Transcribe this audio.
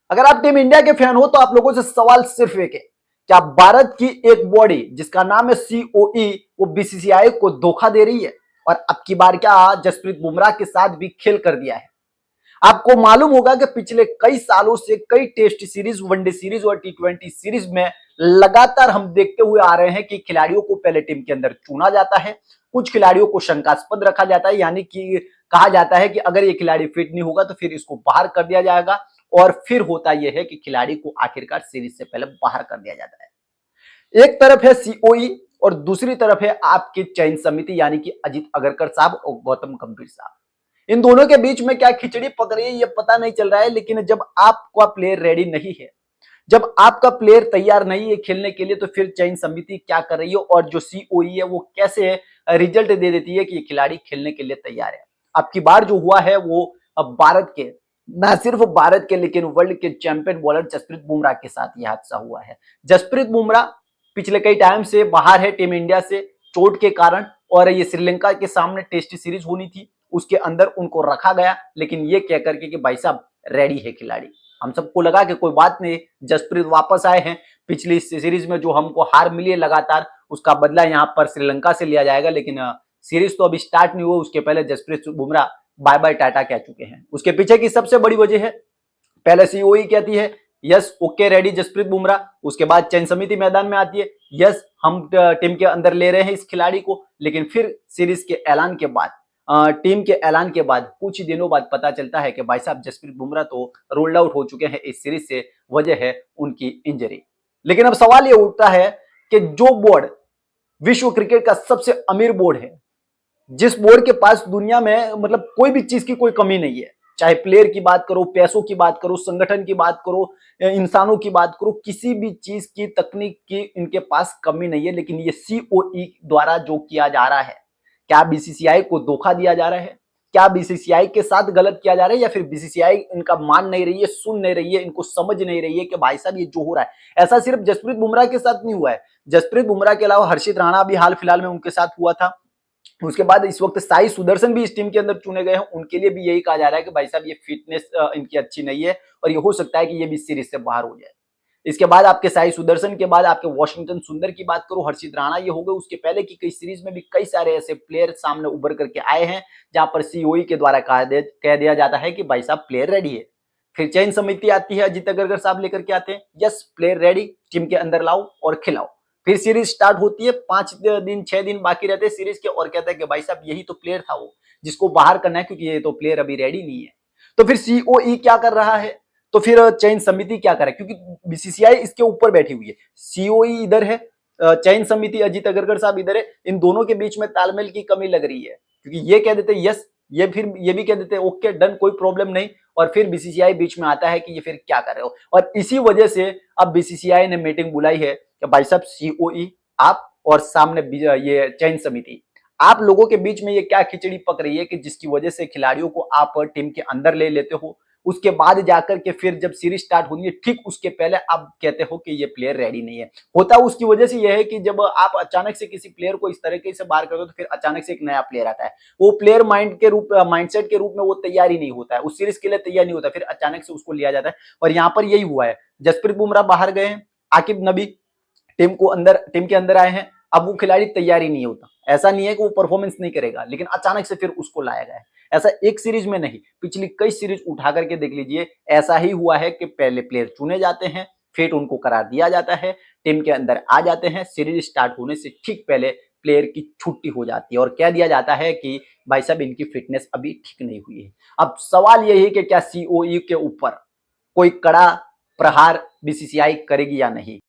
अगर आप team India के फैन हो तो आप लोगों से सवाल सिर्फ एक है, क्या भारत की एक बॉडी जिसका नाम है सीओई वो बीसीसीआई को धोखा दे रही है और अब की बार क्या जसप्रीत बुमराह के साथ भी खेल कर दिया है। आपको मालूम होगा कि पिछले कई सालों से कई टेस्ट सीरीज, वनडे सीरीज और टी20 सीरीज में लगातार हम देखते हुए आ रहे हैं कि खिलाड़ियों को पहले टीम के अंदर चुना जाता है, कुछ खिलाड़ियों को शंकास्पद रखा जाता है, यानी कि कहा जाता है कि अगर ये खिलाड़ी फिट नहीं होगा तो फिर इसको बाहर कर दिया जाएगा और फिर होता यह है कि खिलाड़ी को आखिरकार सीरीज से पहले बाहर कर दिया जाता है। एक तरफ है सीओई और दूसरी तरफ है आपकी चयन समिति यानी कि अजीत अगरकर साहब और गौतम गंभीर साहब। इन दोनों के बीच में क्या खिचड़ी पक रही है ये पता नहीं चल रहा है, लेकिन जब आपका प्लेयर रेडी नहीं है, जब आपका प्लेयर तैयार नहीं है खेलने के लिए, तो फिर चयन समिति क्या कर रही है और जो सीओई है वो कैसे रिजल्ट दे देती है कि ये खिलाड़ी खेलने के लिए तैयार है। अब की बार जो हुआ है वो अब भारत के, न सिर्फ भारत के लेकिन वर्ल्ड के चैंपियन बॉलर जसप्रीत बुमराह के साथ यह हादसा हुआ है। जसप्रीत बुमराह पिछले कई टाइम से बाहर है टीम इंडिया से चोट के कारण, और ये श्रीलंका के सामने टेस्ट सीरीज होनी थी, उसके अंदर उनको रखा गया, लेकिन ये कह करके कि भाई साहब रेडी है खिलाड़ी। हम सबको लगा कि कोई बात नहीं, जसप्रीत वापस आए हैं, पिछली सीरीज में जो हमको हार मिली है लगातार उसका बदला यहाँ पर श्रीलंका से लिया जाएगा, लेकिन सीरीज तो अभी स्टार्ट नहीं हुआ, उसके पहले जसप्रीत बुमराह बाय बाय टाटा कह चुके हैं। उसके पीछे की सबसे बड़ी वजह है, पहले सीओई कहती है yes okay ready Jasprit Bumrah, उसके बाद चयन समिति मैदान में आती है यस हम टीम के अंदर ले रहे हैं इस खिलाड़ी को, लेकिन फिर सीरीज के ऐलान के बाद, टीम के ऐलान के बाद कुछ दिनों बाद पता चलता है कि भाई साहब जसप्रीत बुमराह तो रोल्ड आउट हो चुके हैं इस सीरीज से, वजह है उनकी इंजरी। लेकिन अब सवाल ये उठता है कि जो बोर्ड विश्व क्रिकेट का सबसे अमीर बोर्ड है, जिस बोर्ड के पास दुनिया में मतलब कोई भी चीज की कोई कमी नहीं है, चाहे प्लेयर की बात करो, पैसों की बात करो, संगठन की बात करो, इंसानों की बात करो, किसी भी चीज की तकनीक की इनके पास कमी नहीं है, लेकिन ये सीओई द्वारा जो किया जा रहा है, क्या बीसीसीआई को धोखा दिया जा रहा है, क्या बीसीसीआई के साथ गलत किया जा रहा है, या फिर बीसीसीआई इनका मान नहीं रही है, सुन नहीं रही है, इनको समझ नहीं रही है कि भाई साहब ये जो हो रहा है। ऐसा सिर्फ जसप्रीत बुमराह के साथ नहीं हुआ है, जसप्रीत बुमराह के अलावा हर्षित राणा भी हाल फिलहाल में उनके साथ हुआ था। उसके बाद इस वक्त साई सुदर्शन भी इस टीम के अंदर चुने गए हैं, उनके लिए भी यही कहा जा रहा है कि भाई साहब ये फिटनेस इनकी अच्छी नहीं है और ये हो सकता है कि ये भी सीरीज से बाहर हो जाए। इसके बाद आपके साई सुदर्शन के बाद आपके वॉशिंगटन सुंदर की बात करो, हर्षित राणा ये हो गए, उसके पहले की कई सीरीज में भी कई सारे ऐसे प्लेयर सामने उभर करके आए हैं जहां पर सीओई के द्वारा कह दिया जाता है कि भाई साहब प्लेयर रेडी है। फिर चयन समिति आती है, अजीत अग्रकर साहब लेकर के आते हैं यस प्लेयर रेडी, टीम के अंदर लाओ और खिलाओ। फिर सीरीज स्टार्ट होती है, 5 दिन 6 दिन बाकी रहते हैं सीरीज के, और कहता है कि भाई साहब यही तो प्लेयर था वो जिसको बाहर करना है, क्योंकि ये तो प्लेयर अभी रेडी नहीं है। तो फिर सीओई क्या कर रहा है, तो फिर चयन समिति क्या करे, क्योंकि बीसीसीआई इसके ऊपर बैठी हुई है, सीओई इधर है, चयन समिति अजीत अग्रकर साहब इधर है, इन दोनों के बीच में तालमेल की कमी लग रही है, क्योंकि ये कह देते यस, ये फिर ये भी कह देते ओके डन कोई प्रॉब्लम नहीं, और फिर बीसीसीआई बीच में आता है कि ये फिर क्या कर रहे हो। और इसी वजह से अब बीसीसीआई ने मीटिंग बुलाई है कि भाई साहब सीओई आप और सामने ये चयन समिति, आप लोगों के बीच में ये क्या खिचड़ी पक रही है कि जिसकी वजह से खिलाड़ियों को आप टीम के अंदर ले लेते हो, उसके बाद जाकर के फिर जब सीरीज स्टार्ट होनी है ठीक उसके पहले आप कहते हो कि ये प्लेयर रेडी नहीं है। होता उसकी वजह से यह है कि जब आप अचानक से किसी प्लेयर को इस तरीके से बाहर करते हो तो फिर अचानक से एक नया प्लेयर आता है, वो प्लेयर माइंडसेट के रूप में वो तैयार ही नहीं होता है, उस सीरीज के लिए तैयार नहीं होता, फिर अचानक से उसको लिया जाता है। और यहाँ पर यही हुआ है, जसप्रीत बुमराह बाहर गए हैं, आकिब नबी टीम के अंदर आए हैं, अब वो खिलाड़ी तैयार ही नहीं होता। ऐसा नहीं है कि वो परफॉर्मेंस नहीं करेगा, लेकिन अचानक से फिर उसको लाया गया है। ऐसा एक सीरीज में नहीं, पिछली कई सीरीज उठा करके देख लीजिए, ऐसा ही हुआ है कि पहले प्लेयर चुने जाते हैं, फिर उनको करार दिया जाता है, टीम के अंदर आ जाते हैं, सीरीज स्टार्ट होने से ठीक पहले प्लेयर की छुट्टी हो जाती है और कह दिया जाता है कि भाई साहब इनकी फिटनेस अभी ठीक नहीं हुई है। अब सवाल यही है कि क्या सीओई के ऊपर कोई कड़ा प्रहार बीसीसीआई करेगी या नहीं।